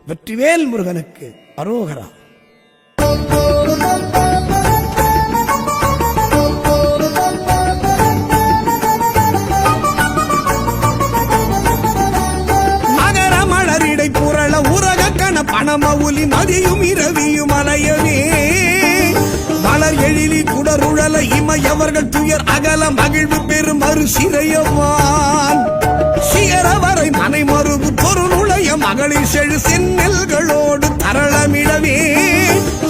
வெற்றிவேல் முருகனுக்கு அரோகரா. நகர மலரிடை புரள உரக கண பணமவுலி மதியும் இரவியும் அலையவே மலர் எழிலி குடருழல இமையவர்கள் துயர் அகல மகிழ்வு பெரும் மறு சிறையவான் சிகரவரை மனை மறுபு பொருளுடைய மகளிர் செழு செந்நெல்களோடு தரளமிடவே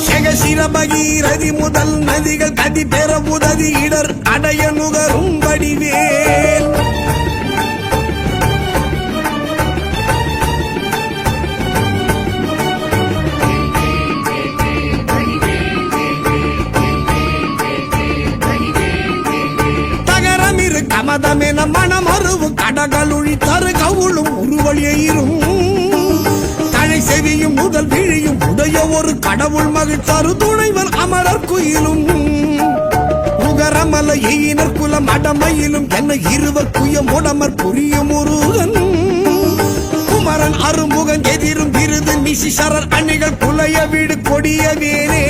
செகசிர பகீரதி முதல் நதிகள் கதி பெற உதவி இடர் அடைய நுகரும் வடிவேல் கமதமென மனமருவு கடகளுழி தரு கவுளும் உருவழியும் தழை செவியும் முதல் விழியும் உடைய ஒரு கடவுள் மகிழ் தரு துணைவர் அமரர் குயிலும் உகரமல எயினர் குலம் அடமையிலும் என்ன இருவர் குயம் உடமர் புரியும் முருகன் குமரன் அருமுகன் எதிரும் விருது நிசிசரர் அணிகள் குலைய வீடு கொடிய வேரே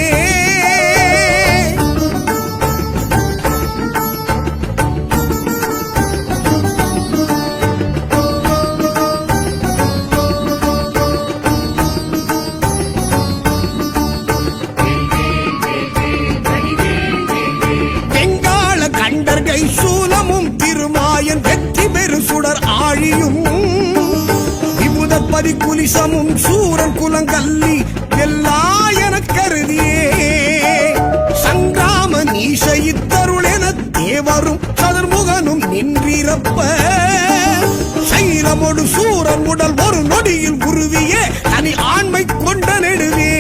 சூலமும் திருமாயன் வெற்றி பெரு சுடர் ஆழியும் விபுதப்பதி குலிசமும் சூரன் குலங்கல்லி எல்லா என கருதியே சங்கிராம நீச இத்தருள் என தேவரும் சதுர்முகனும் நின்றிருப்ப சைலமோடு சூரன் உடல் ஒரு நொடியில் உருவிய தனி ஆண்மை கொண்ட நெடுவே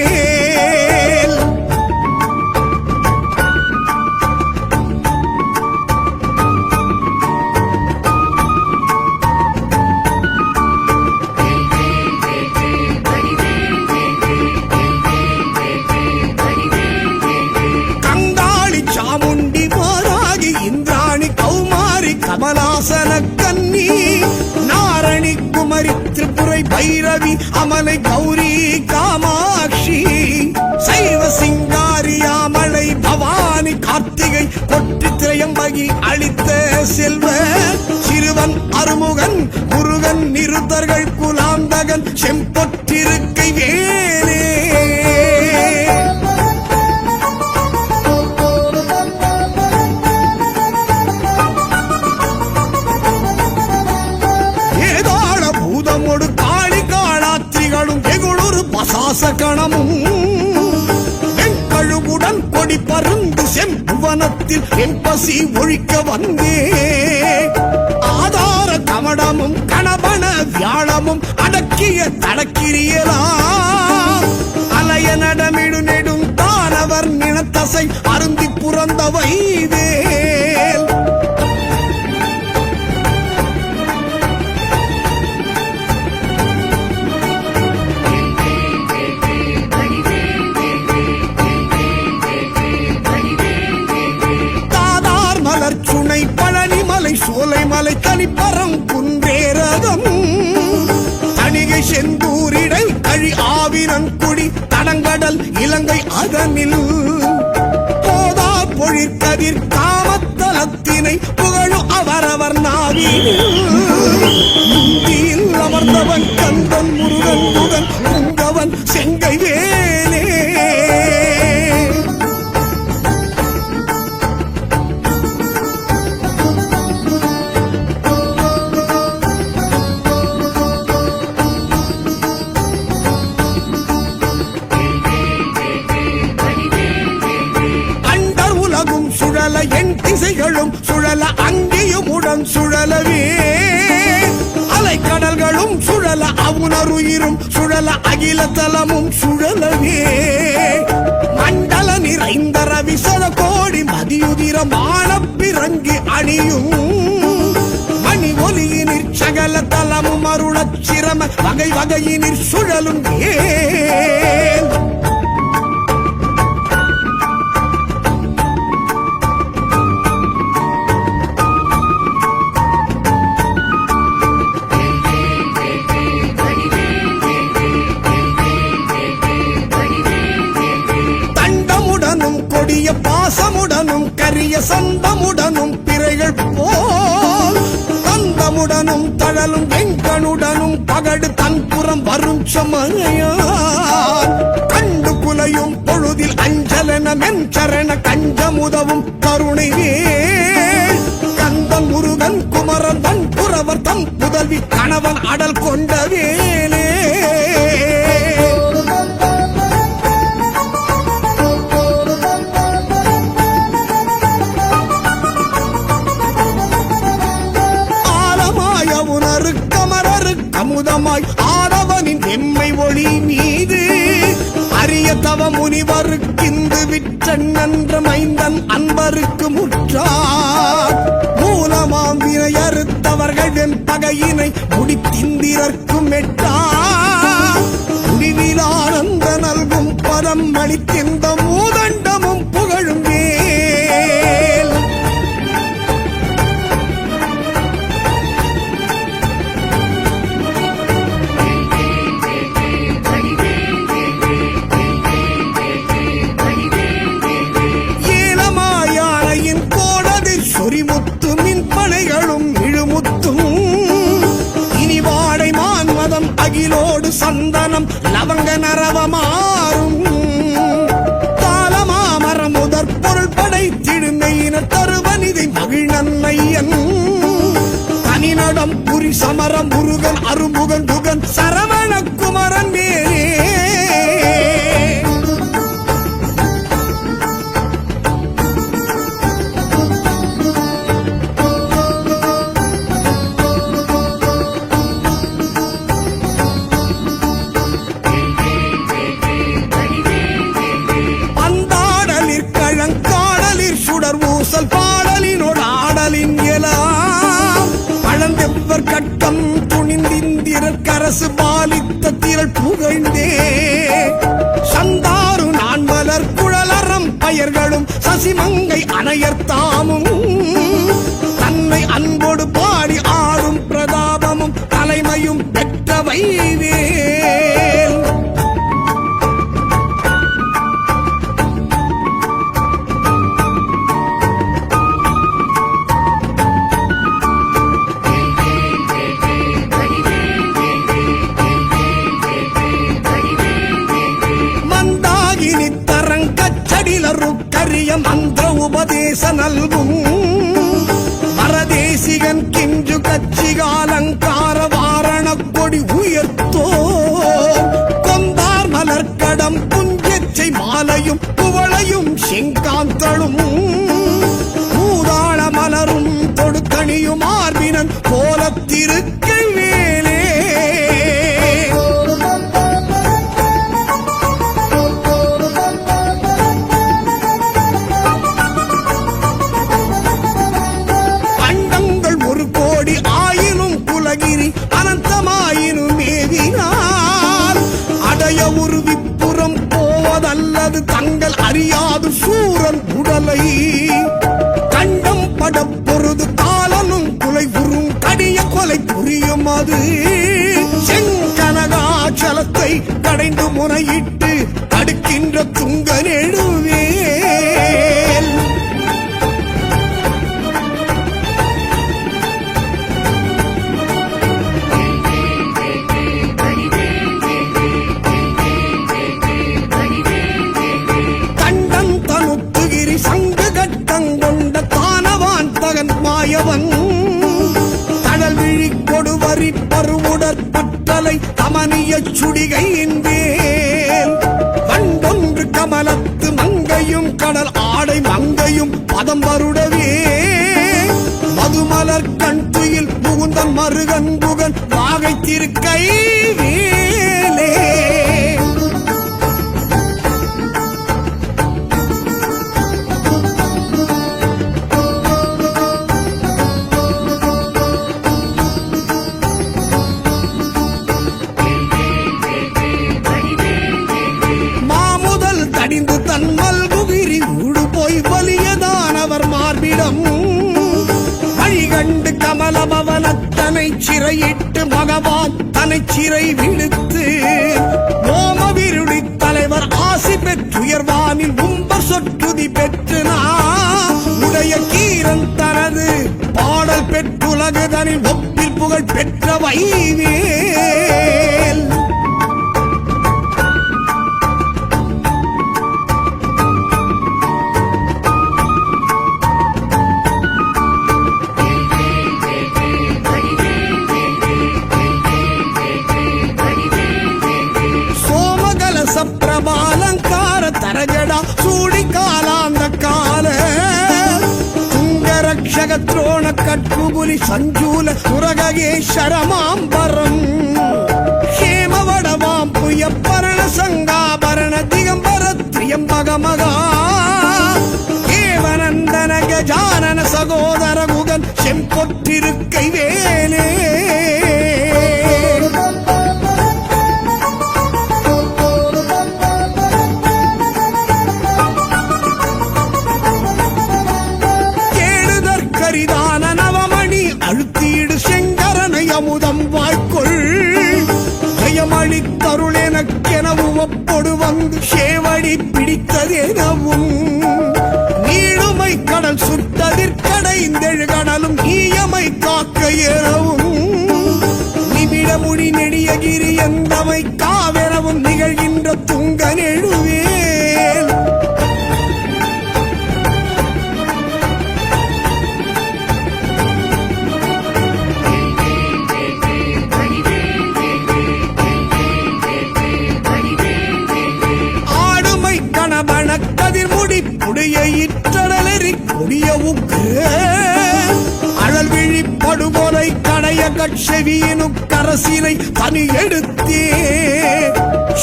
கமலாசன கன்னி நாரணி குமரி திரிபுரை பைரவி அமலை கௌரி காமாட்சி சைவ சிங்காரியாமலை பவானி கார்த்திகை கொற்றி திரையம்பகி அளித்த செல்வ சிறுவன் அருமுகன் முருகன் நிருத்தர்கள் குலாந்தகன் செம்பொற்றிருக்கை வேலே சாசகணமும் வெண்கழுவுடன் கொடி பருந்து செம்புவனத்தில் என் பசி ஒழிக்க வந்தே ஆதார கமடமும் கணபன வியாழமும் அடக்கிய தடக்கிரியலாம் அலைய நடமிடு நெடும் தானவர் நினத்தசை அருந்தி புறந்த வைவேல் சோலைமலை தனிப்பரம் குன்றேரகம் தணிகை செந்தூரிடை கழி ஆவினன் குடி தடங்கடல் இலங்கை அதனில் போதா பொழிற்கதிர் காமத்தலத்தினை புகழு அவரவர் நாவியில் அமர்ந்தவன் கந்தன் முருகன் முகன் உங்கவன் செங்கை வேலே என் திசைகளும் சுழல அங்கேயும் உடன் சுழலவே அலைக்கடல்களும் சுழல அவுணருயிரும் சுழல அகில தலமும் சுழலவே மண்டல நிறைந்த ரவிசல கோடி மதியுதிரமான பிறங்கி அணியும் மணி ஒலியினிற் சகல தலமும் அருளச் சிரம வகை வகையினிற் சுழலும் ஏன் கரிய சந்தமுடனும் பிறைகள் போல் தந்தமுடனும் தழலும் வெங்கனுடனும் பகடு தன்புறம் வரும் சமனையான் கண்டு குலையும் பொழுதில் அஞ்சலென மென்சரண கஞ்சமுதவும் கருணை வேல் கந்தன் முருகன் குமரன் தன் புறவர் தம் புதல்வி கணவன் அடல் கொண்ட வேலே அமுதமாய் ஆடவனின் எம்மை ஒளி மீது அரிய தவ முனிவருக்கிந்து விற்றன் நன்ற மைந்தன் அன்பருக்கு முற்றார் மூலமாம் வினை அறுத்தவர்கள் வெண் பகையினை முடித்திந்திரர்க்கும் எட்டார் முடிவில் ஆனந்த நல்கும் பதம் அளித்திந்த மூதண்டமும் புகழும் வேல் சொரிமுத்து மின்பனைகளும் இழுமுத்தும் இனி வாடை மான்மதம் அகிலோடு சந்தனம் லவங்க நரவமாறும் தாளமாமரம் முதற் பொருள் படைத்திடுமையின தருவனிதை மகிழ்நன்மையன் தனிநடம் புரி சமரம் முருகன் அருமுகன் புகன் சரவண குமரன் வேறே ஊசல் பாடலினோடு ஆடலின் எலாம் பழந்தெவ்வர் கட்டம் துணிந்திந்திரர் கரசு பாலித்த திரள் புகழ்ந்தே சந்தாரு நான்மலர் குழலறம் பயர்களும் சசிமங்கை அணையர்த்தாமும் தன்னை அன்போடு பாடி ஆடும் பிரதாபமும் தலைமையும் பெற்றவை வேல் கரிய மந்திர உபதேச நல்கும் மரதேசிகன் கிஞ்சு கச்சிகாலங்கார வாரண கொடி உயர்த்தோ கொந்தார் மலர்கடம் புஞ்சச்சை மாலையும் குவளையும் செங்காந்தளும் பூதாள மலரும் தொடுத்தணியும் ஆர்வினன் கோலத்திருக்கை வேலே அனந்தமாயினும் மேவினால் அடைய ஒரு விப்புறம் போவதல்லது தங்கள் அறியாது சூரன் உடலை கண்டம் பட பொருது காலனும் குலை உறும் கடிய கொலை புரியும் அது செங்கனகாச்சலத்தை கடைந்து முறையிட்டு தடுக்கின்ற துங்க நெடுவேல் மாயவன் கடல் விழி கொடுவரி பருவுடற் பற்றலை தமனிய சுடிகையின் வேல் வண்டொன்று கமலத்து மங்கையும் கடல் ஆடை மங்கையும் பதம் வருடவே மதுமலர் கண் துயில் புகுந்தன் மருகன் புகன் வாகை திருக்கை வேலே வழிகண்டு கமலபவனத்தனை சிறையிட்டு மகவான் தனை சிறை விடுத்து ஓமவிருடி தலைவர் ஆசி பெற்றுயர்வானில் உம்பர் சொற்றுதி பெற்று பெற்ற வைவேல். பிரபாலங்கார தரஜடா சூடி காலாந்த கால துங்கரக்ஷக துரோண கட்புபுலி சஞ்சூல சுரகேஸ்வரமாம்பரம் ஹேமவடவாம் புயப்பரண சங்காபரண திகம்பர திரியம்பகமகா தேவநந்தன கஜானன சகோதர குகன் செம்பொற்றிருக்கை வேலே. அழுத்தீடு செங்கரனை அமுதம் வாய்க்குள் ஜயமளித்தருள் எனக்கெனவும் ஒப்பொடு வந்து சேவடி பிடித்ததெனவும் நீடுமை கடல் சுட்டதிற்கடைந்தெழு கடலும் நீயமை காக்க எனவும் நிமிடமுடி நெடியகிரி எந்தமை காவெனவும் நிகழ்கின்ற துங்க நெழுவேல். புடியடலறி கொடியவுக்கு அழல் விழிப்படுகொலை கடைய கட்செவியினு கரசினை தனி எடுத்தே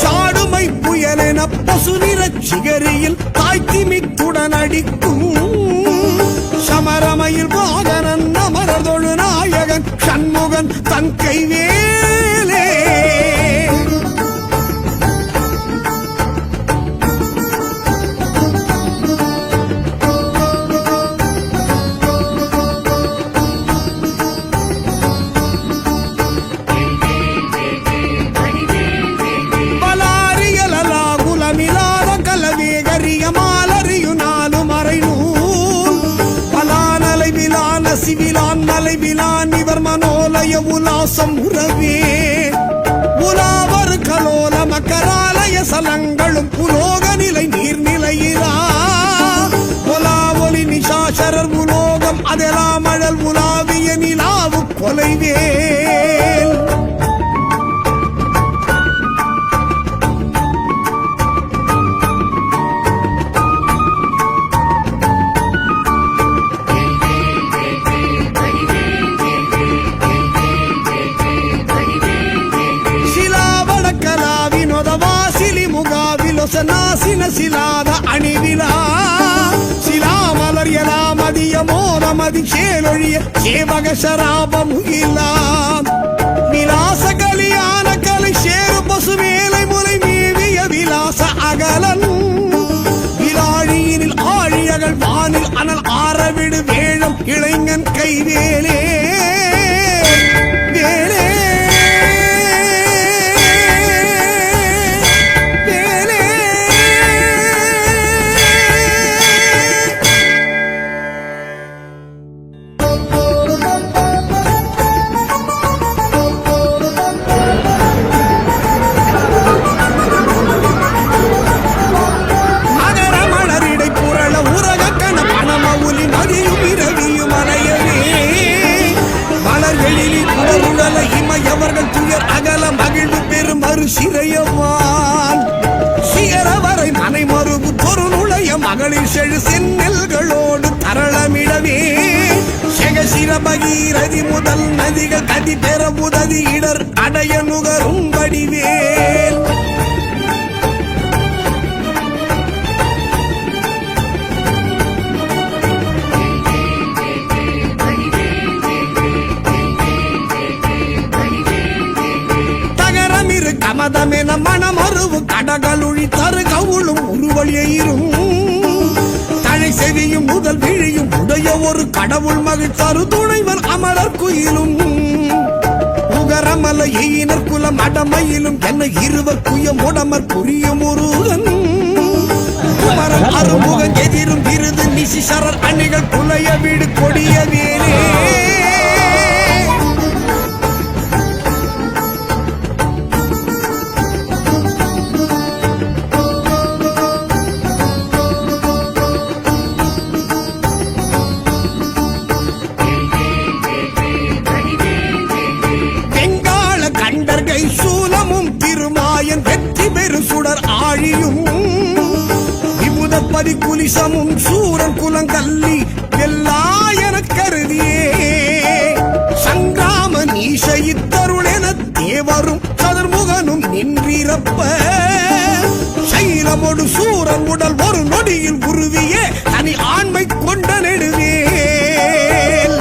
சாடுமை புயலென பசு நிறச் சிகரியில் தாய்த்திமித்துடன் அடிக்கும் சமரமையில் வாகனன் அமரதொழு நாயகன் சண்முகன் தன் கைவேலே. சிவிலான் மலைவிலான் இவர் மனோலய உலாசம் உறவே உலாவர் கலோல மக்கராலய சலங்களும் புலோக நிலை நீர்நிலையிலா உலா ஒலி நிஷாசரர் உலோகம் அதெல்லாம் அழல் உலாவிய நிலாவு கொலைவேல். நாசின சிலாத அணிவிலா சிலாமலர் எலாமதிய மோதமதி சேலொழிய சேவக சராபமுகிலாம் விலாச கலியான கலை சேரு பசு வேலை முலை மீவிய விலாச அகலன் விலாழியினில் ஆழியகள் வானில் அனல் ஆரவிடு வேழம் இளைஞன் கைவேலே வேலே. சிறையவான் சிகரவரை மனை மறுபு தொரு நுழைய மகளிர் செழு செந்நெல்களோடு தரளமிடவே செகசிர பகீரதி முதல் நதிகள் கதி பெற உதவி இடர் அடைய நுகரும் வடிவேல். கமதமென மனமருவு கடகளுழி தரு கவுளும் உருவழியும் தழை செவியும் முதல் விழியும் உடைய ஒரு கடவுள் மகிழ் தரு துணைவர் அமரர் குயிலும் உகரமல எயினர் குலம் அடமையிலும் என்ன இருவர் குயம் உடமர் புரியும் முருகன் குமரன் அருமுகன் எதிரும் விருது நிசிசரர் அணிகள் புலைய வீடு கொடிய வேலே. வேலன் வெற்றி பெரு சுடர் ஆழியும் விபுதப்பதி குலிசமும் சூரன் குலங்கல்லி எல்லா என கருதியே சங்கிராம நீச இத்தருளென தேவரும் சதுர்முகனும் நின்றிருப்ப சைலமொடு சூரன் உடல் ஒரு நொடியில் உருவியே தனி ஆண்மை கொண்ட நெடுவேல்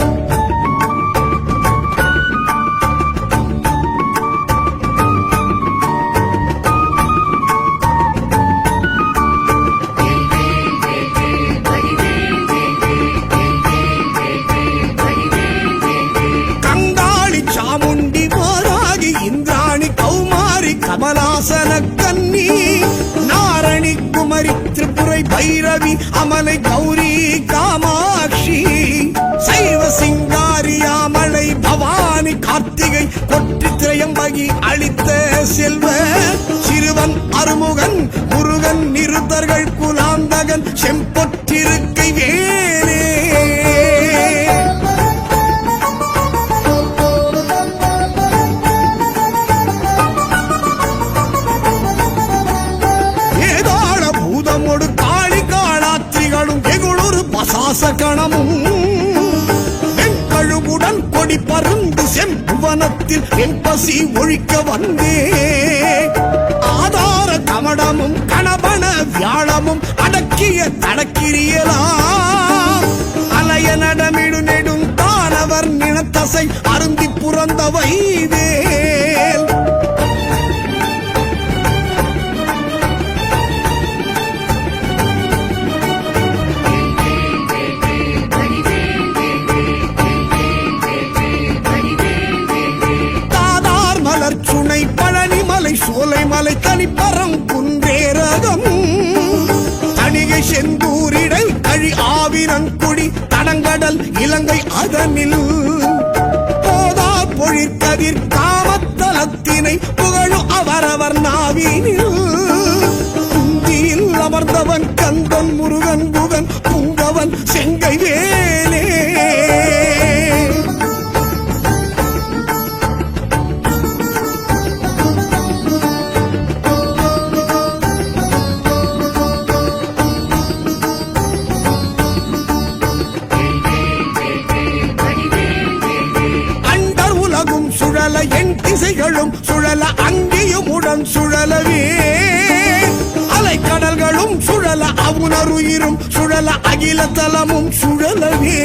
கங்காளி சாமுண்டி மாராகி இந்திராணி கௌமாரி கமலாசன கன்னி நாரணி குமரி திரிபுரை பைரவி அமலை கௌரி காமாட்சி சைவ சிங்காரியாமலை பவானி கார்த்திகை கொற்றி திரையம்பகி அளித்த செல்வ சிறுவன் அருமுகன் முருகன் நிருத்தர்கள் குலாந்தகன் செம்பொற்றிருக்கை வேலே சாசகணமும் வெண்கழுவுடன் கொடி பருந்து செம்புவனத்தில் வெண்பசி ஒழிக்க வந்தே ஆதார கமடமும் கணபன வியாழமும் அடக்கிய தடக்கிரியலாம் அலைய நடமிடு நெடும் தானவர் நினத்தசை அருந்தி புறந்தவை வேல் பழனிமலை சோலைமலை தனிப்பரம் குன்றேரகம் தணிகை செந்தூரிடை கழி ஆவினன்குடி தடங்கடல் இலங்கை அதனில் போதார் பொழிற்கதிர் காமத்தலத்தினை புகழும் அவரவர் நாவினில் குந்தியில் அமர்ந்தவன் கந்தன் முருகன் புகன் புங்கவன் செங்கை வேலே என் திசைகளும் சுழல அங்கேயும் உடன் சுழலவே அலைக்கடல்களும் சுழல அவுணருயிரும் சுழல அகில தலமும் சுழலவே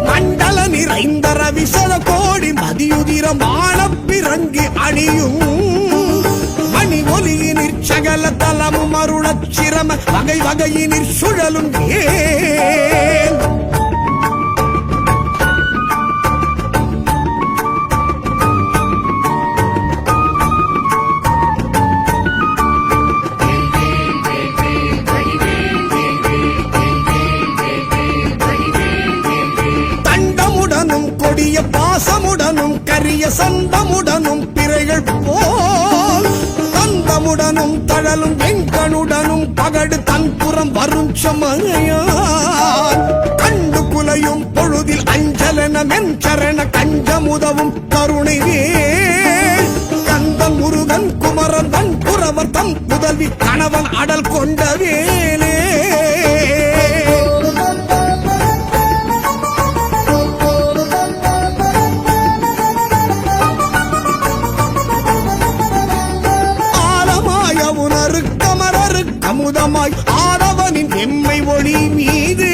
மண்டல நிறைந்த ரவிசல கோடி மதியுதிரம் ஆழப்பிறங்கி அணியும் மணி ஒலியினிற் சகல தலமும் அருளச் சிரம வகை வகையினிற் சுழலும் ஏன் பாசமுடனும் கரிய சந்தமுடனும் பிறைகள் போல் தந்தமுடனும் தழலும் வெங்கனுடனும் பகடு தன்புறம் வரும் சமனையான் கண்டு குலையும் பொழுதில் அஞ்சலன மென்சரண கஞ்சமுதவும் கருணைவே கந்தன் முருகன் குமரன் தன் புறவர் தம் புதல்வி கணவன் அடல் கொண்ட வேலே அமுதமாய் ஆடவனின் எம்மை ஒளி மீது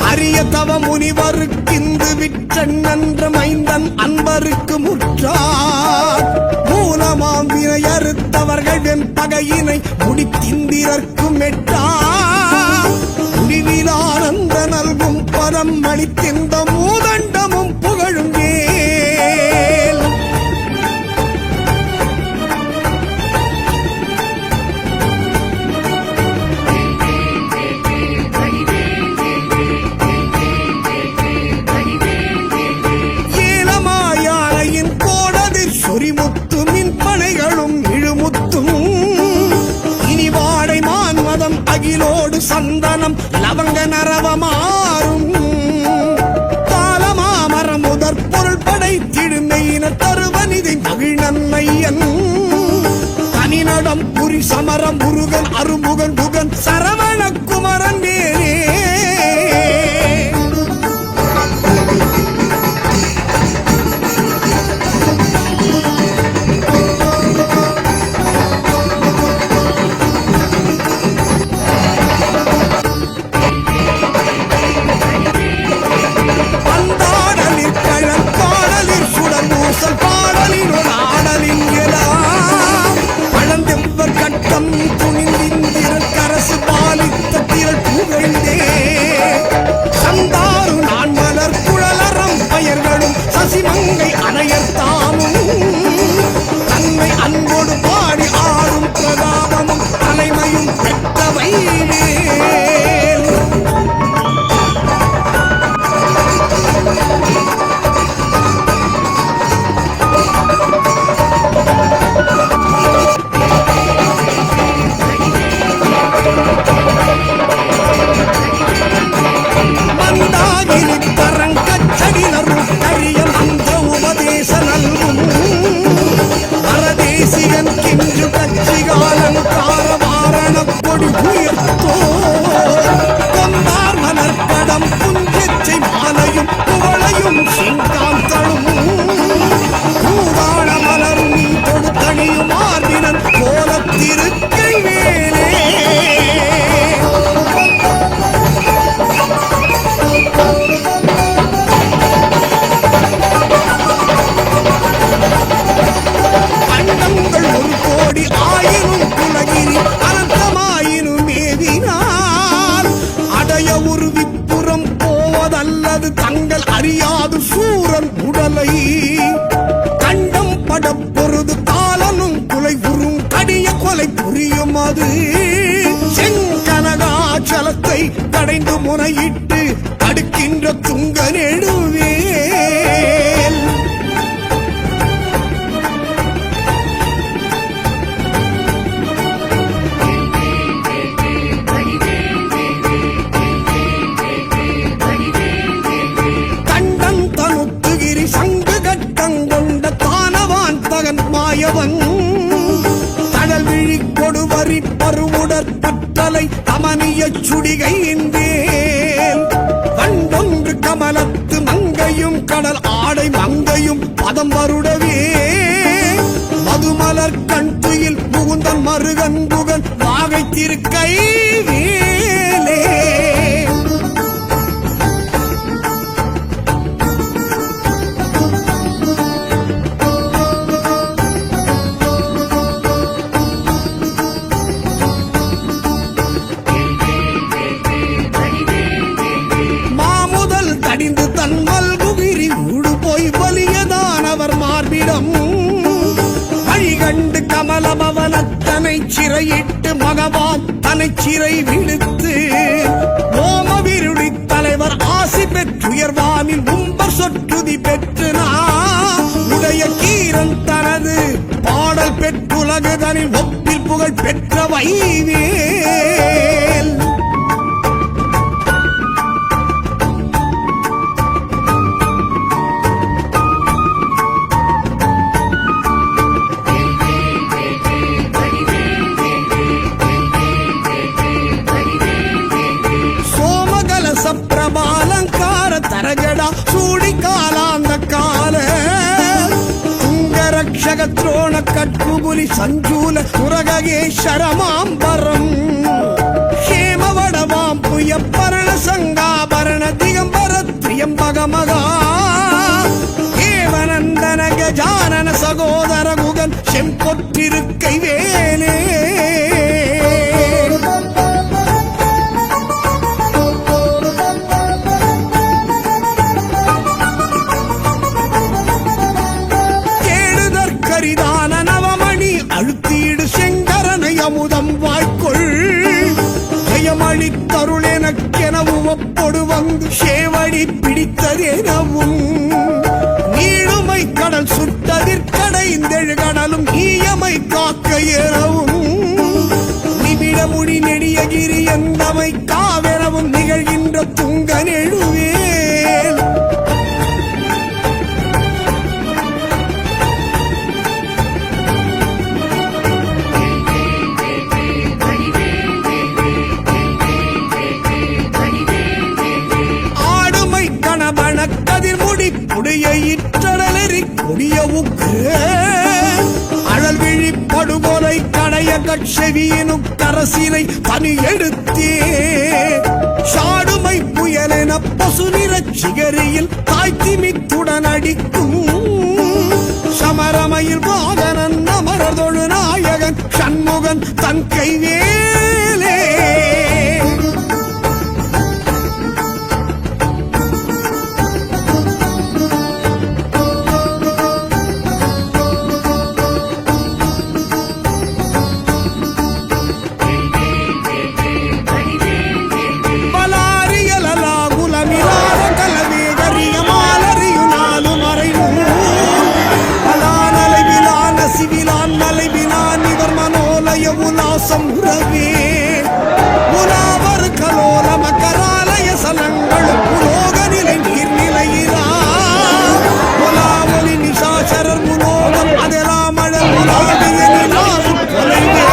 அரிய தவ முனிவருக்கிந்து விற்றன்ற மைந்தன் அன்பருக்கு முற்றார் மூலமாம் வினை அறுத்தவர்கள் வெம்பகையினை முடித்திந்திரர்க்கும் எட்டார் முடிவில் ஆனந்த நல்கும் பதம் அளித்திந்த மூதண்டமும் புகழும் வேல் சொரிமுத்து மின் பனைகளும் இழுமுத்தும் இனி வாடை மான்மதம் அகிலோடு சந்தனம் லவங்க நரவமாறும் காலமாமரம் முதற் பொருள் படைத்திடுமையின தருவனிதை மகிழ்நன்மையன் சங்கடம் புரி சமரம் முருகன் அருமுகன் புகன் சரவண குமரன் வேலே மங்கை அணையர் தாமும் தன்னை அன்போடு பாடி ஆடும் பிரதாபமும் தலைமையும் பெற்றவை மந்தாகிரி தரங்கச்சடினரும் கரிய மந்த உபதேச நல்கும் பரதேசிகன் கிஞ்சு கட்சிகாலங்கார வாரண கொடி உயர்த்தோ கொண்டார் மலர்கடம் புஞ்செச்சை மாலையும் புகழையும் சிங்காந்தளும் பூவாழ மலரும் தொடுத்தணியும் ஆர்வினன் கோலத்திருக்கை வேலே தங்கள் அறியாது சூரன் உடலை கண்டம் படம் பொருது காலனும் குலை உறும் கடிய கொலை புரியும் அது செங்கனகாச்சலத்தை கடைந்து முறையிட்டு அடுக்கின்ற துங்க நெடுவே தடல் விழி கொடுவரி பருவுடற் பட்டலை அமனிய சுடிகையின் வேல் கண்டொன்று கமலத்து மங்கையும் கடல் ஆடை மங்கையும் பதம் வருடவே மதுமலர் கண் துயில் புகுந்தன் மருகன் புகன் வாகை திருக்கை வேலே வழிகண்டு கமலபவனத்தனை சிறையிட்டு மகவான் தனை சிறை விடுத்து ஓமவிருடி தலைவர் ஆசி பெற்றுயர்வானில் உம்பர் சொற்றுதி பெற்று உடைய கீரன் தனது பாடல் பெற்றுலகுதனில் ஒப்பில் புகழ் பெற்ற வைவேல் தரகடா சூடி காலாந்த கால துங்கரக்ஷக துரோண கட்புபுலி சஞ்சூல சுரகேஸ்வரமாம்பரம் ஹேமவடவாம் புயப்பரண சங்காபரண திகம்பர திரியம்பகமகா ஏவனந்தன கஜானன சகோதர குகன் செம்பொற்றிருக்கை வேலே அழுத்தீடு செங்கரனை அமுதம் வாய்க்கொள் ஜெயமளித்தருள் எனக்கெனவும் ஒப்பொடு வந்து சேவடி பிடித்ததெனவும் நீளுமை கடல் சுட்டதிற்கடைந்தெழு கடலும் ஈயமை காக்க எனவும் நிமிட முடி நெடியகிரி என்பமை காவெனவும் நிகழ்கின்ற துங்க நெழுவேல் கட்செவியினும் கரசினை பனி எடுத்தே சாடுமை புயலென பசு நிறச் சிகரியில் தாய்த்திமித்துடன் அடிக்கும் சமரமையில் வாகனன் அமரதொழு நாயகன் சண்முகன் தன் கைவேலே உலவே உலாவர் கலோல மக்கராலய சலங்களும் உலோக நிலை நீர்நிலையிலா உலாவொலி நிசாசரர் முலோகம் அதெல்லாம் மழல் உலாவிய நிலாசும் கொலைவே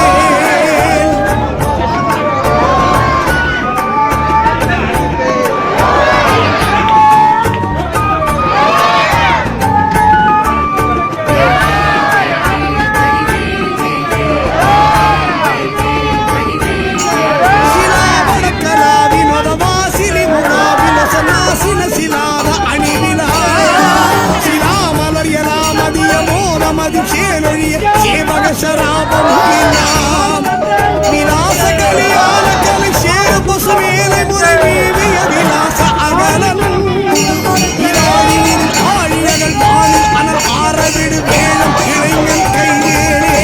சராபம் விலாச கலியால கலை சேர பசு வேலை முறை வீவிய விலாச அகலன் இராணியின் ஆழியகள் வானில் அனல் ஆரவிடு வேலம் இளைஞன் கைவேலே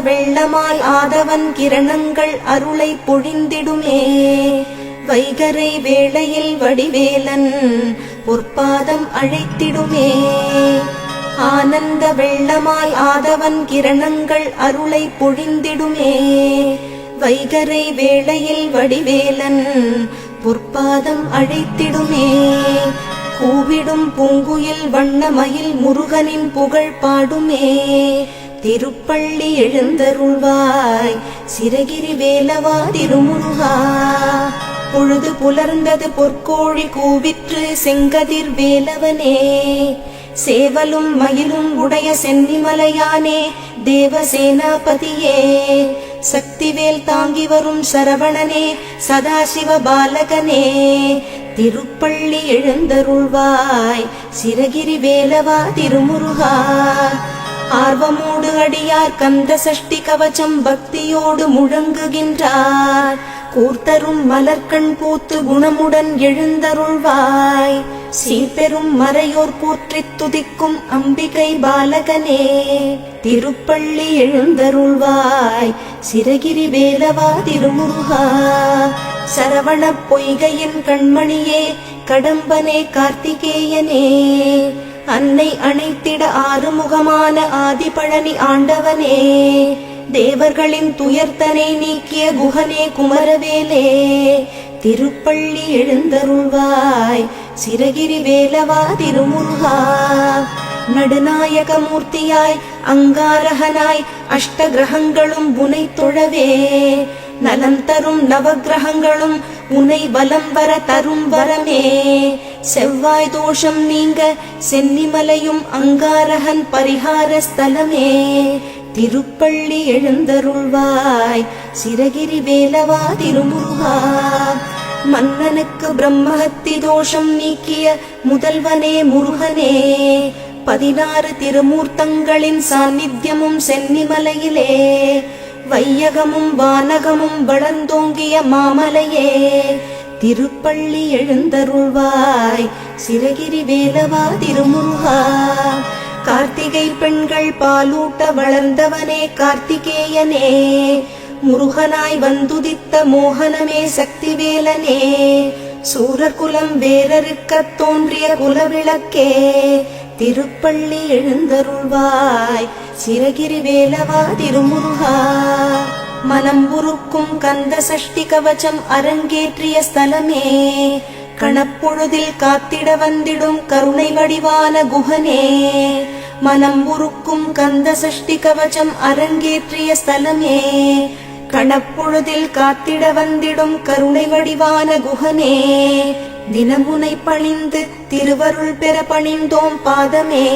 வெள்ளமாய் ஆதவன் கிரணங்கள் அருளை பொழிந்திடுமே. வைகரை வேளையில் வடிவேலன் பொற்பாதம் அழைத்திடுமே. ஆனந்த வெள்ளமாய் ஆதவன் கிரணங்கள் அருளை பொழிந்திடுமே. வைகரை வேளையில் வடிவேலன் பொற்பாதம் அழைத்திடுமே. கூவிடும் பூங்குயில் வண்ணமயில் முருகனின் புகழ் பாடுமே. திருப்பள்ளி எழுந்தருள்வாய் சிரகிரி வேலவா திருமுருகா. பொழுது புலர்ந்தது பொற்கோழி கூவிற்று செங்கதிர் வேலவனே. சேவலும் மயிலும் உடைய சென்னிமலையானே தேவசேனாபதியே. சக்திவேல் தாங்கி வரும் சரவணனே சதாசிவ பாலகனே. திருப்பள்ளி எழுந்தருள்வாய் சிரகிரி வேலவா திருமுருகா. ஆர்வமோடு அடியார் கந்த சஷ்டி கவச்சம் பக்தியோடு முழங்குகின்றார். கூர்த்தரும் மலர்கண் பூத்து குணமுடன் எழுந்தருள்வாய். சீர்பெரும் மறையோர் போற்றித் துதிக்கும் அம்பிகை பாலகனே. திருப்பள்ளி எழுந்தருள்வாய் சிரகிரி வேலவா திருமுருகா. சரவண பொய்கையின் கண்மணியே கடம்பனே கார்த்திகேயனே. அன்னை அணைத்திட ஆறுமுகமான ஆதிபழனி ஆண்டவனே. தேவர்களின் துயர்த்தனை நீக்கிய குகனே குமரவேலே. திருப்பள்ளி எழுந்தருள்வாய் சிரகிரி வேலவா திருமுருகா. நடுநாயக மூர்த்தியாய் அங்காரகனாய் அஷ்ட கிரகங்களும் உனை தொழவே. நலம் தரும் நவகிரகங்களும் உனை வலம் வர தரும் வரமே. செவ்வாய் தோஷம் நீங்க சென்னிமலையும் அங்காரகன் பரிகார ஸ்தலமே. திருப்பள்ளி எழுந்தருள்வாய் சிரகிரி வேலவா திருமுருகா. மன்னனுக்கு பிரம்மஹத்தி தோஷம் நீக்கிய முதல்வனே முருகனே. 16 திருமூர்த்தங்களின் சாநித்தியமும் சென்னிமலையிலே. வையகமும் வானகமும் வளர்ந்தோங்கிய மாமலையே. திருப்பள்ளி எழுந்தருள்வாய் சிரகிரி வேலவா திருமுருகா. கார்த்திகை பெண்கள் பாலூட்ட வளர்ந்தவனே கார்த்திகேயனே. முருகனாய் வந்துதித்த மோகனமே சக்திவேலனே. சூரகுலம் வேரறுக்கத் தோன்றிய குலவிளக்கே. திருப்பள்ளி எழுந்தருள்வாய் சிரகிரி வேலவா திருமுருகா. மனம் உருக்கும் கந்த சஷ்டி கவச்சம் அரங்கேற்றிய ஸ்தலமே. கணப்பொழுதில் காத்திட வந்திடும் கருணை வடிவான குகனே. மனம் உருக்கும் கந்த சஷ்டி கவச்சம் அரங்கேற்றிய ஸ்தலமே. கணப்பொழுதில் காத்திட வந்திடும் கருணை வடிவான குகனே. தினமுனை பணிந்து திருவருள் பெற பணிந்தோம் பாதமே.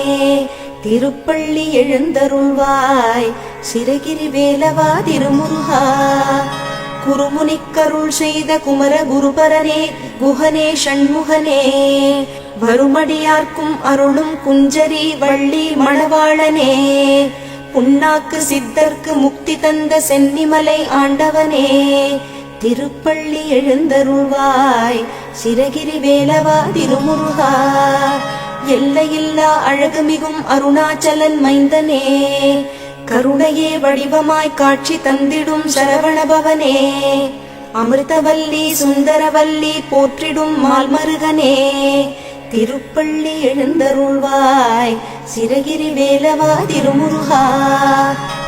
திருப்பள்ளி எழுந்தருள்வாய் சிரகிரி வேலவா திருமுருகா. குருமுனிக்கருள் செய்த குமர குருபரனே குகனே ஷண்முகனே. வருமடியார்க்கும் அருளும் குஞ்சரி வள்ளி மணவாளனே. புண்ணாக்கு சித்தர்க்கு முக்தி தந்த சென்னிமலை ஆண்டவனே. திருப்பள்ளி எழுந்தருள்வாய் சிரகிரி வேலவா திருமுருகா. எல்லையில்லா அழகுமிகும் அருணாச்சலன் மைந்தனே. கருணையே வடிவமாய் காட்சி தந்திடும் சரவணபவனே. அமிர்தவல்லி சுந்தரவல்லி போற்றிடும் மால்மருகனே. திருப்பள்ளி எழுந்தருள்வாய் சிரகிரி வேலவா திருமுருகா.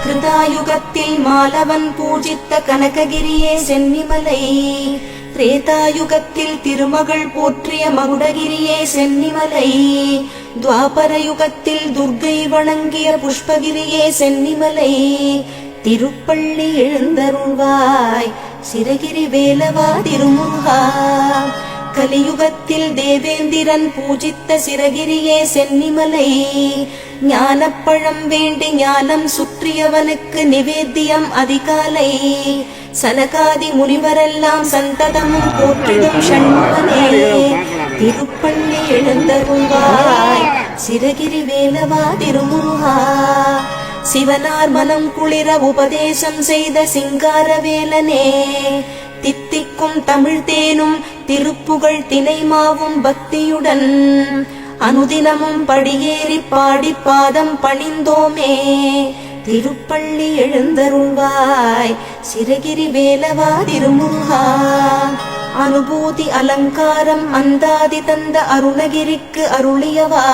கிருதாயுகத்தில் மாலவன் பூஜித்த கனககிரியே சென்னிமலை. திரேதாயுகத்தில் திருமகள் போற்றிய மகுடகிரியே சென்னிமலை. துவாபர யுகத்தில் துர்க்கை வணங்கிய புஷ்பகிரியே சென்னிமலை. திருப்பள்ளி எழுந்தருள்வாய் சிரகிரி வேலவா திருமுருகா. கலியுகத்தில் தேவேந்திரன் பூஜித்த சிரகிரியே சென்னிமலை. ஞானப்பழம் வேண்டி ஞானம் சுற்றியவனுக்கு நிவேத்தியம் அதிகாலை. சனகாதி முனிவரெல்லாம் சந்ததமும் போற்றிடும் ஷண்முகனே. திருப்பள்ளி எழுந்தருள்வாய் சிரகிரி வேலவா திருமுருகா. சிவனார் மனம் குளிர உபதேசம் செய்த சிங்காரவேலனே. தித்திக்கும் தமிழ் தேனும் திருப்புகழ் தினைமாவும் பக்தியுடன் அனுதினமும் படியேறி பாடி பாதம் பணிந்தோமே. திருப்பள்ளி எழுந்தருள்வாய் சிரகிரி வேலவா திருமுருகா அனுபூதி அலங்காரம் அந்தாதி தந்த அருணகிரிக்கு அருளியவா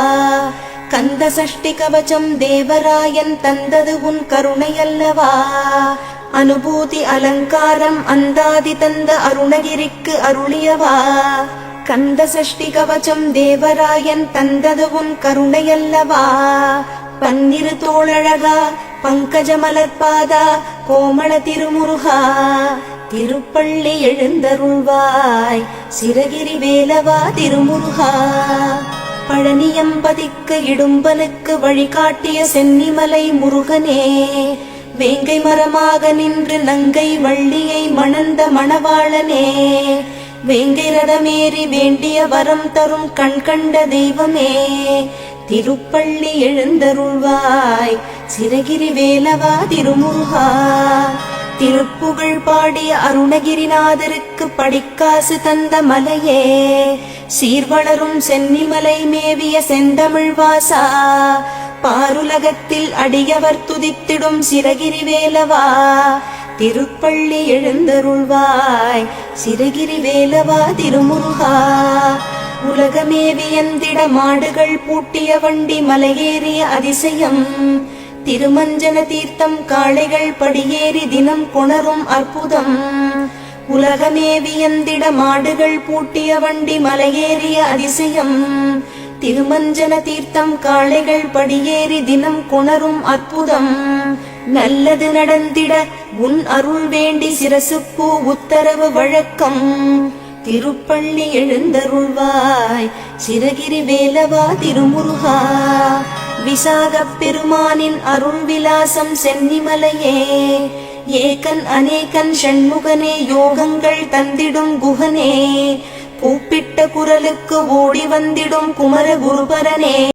கந்த சஷ்டி கவசம் தேவராயன் தந்தது உன் கருணையல்லவா அனுபூதி அலங்காரம் அந்தாதி தந்த அருணகிரிக்கு அருளியவா கந்த சஷ்டி கவசம் தேவராயன் தந்தது உன் கருணையல்லவா பன்னிரு தோளழகா பங்கஜ மலர்பாதா கோமள திருமுருகா திருப்பள்ளி எழுந்தருள்வாய் சிரகிரி வேலவா திருமுருகா பழனியம்பதிக்கு இடும்பனுக்கு வழிகாட்டிய சென்னிமலை முருகனே வேங்கை மரமாக நின்று நங்கை வள்ளியை மணந்த மணவாளனே வேங்கை ரதமேறி வேண்டிய வரம் தரும் கண் கண்ட தெய்வமே திருப்பள்ளி எழுந்தருள்வாய் சிரகிரி வேலவா திருமுருகா திருப்புகழ் பாடிய அருணகிரிநாதருக்கு படிக்காசு தந்த மலையே சீர்வளரும் சென்னிமலை மேவிய செந்தமிழ் வாசா பாருலகத்தில் அடியவர் துதித்திடும் சிரகிரி வேலவா திருப்பள்ளி எழுந்தருள்வாய் சிரகிரி வேலவா திருமுருகா உலகமேவியந்திட மாடுகள் பூட்டிய வண்டி மலையேறிய அதிசயம் திருமஞ்சன தீர்த்தம் காளைகள் படியேறி தினம் கொணரும் அற்புதம் உலகமேவியந்திட மாடுகள் பூட்டிய வண்டி மலையேறிய அதிசயம் திருமஞ்சன தீர்த்தம் காளைகள் படியேறி தினம் கொணரும் அற்புதம் நல்லது நடந்திட உன் அருள் வேண்டி சிரசுப்பூ உத்தரவு வழக்கம் திருப்பள்ளி எழுந்தருள்வாய் சிரகிரி வேலவா திருமுருகா விசாகப் பெருமானின் அருள் விலாசம் சென்னிமலையே ஏகன் அநேகன் ஷண்முகனே யோகங்கள் தந்திடும் குகனே கூப்பிட்ட குரலுக்கு ஓடி வந்திடும் குமர குருபரனே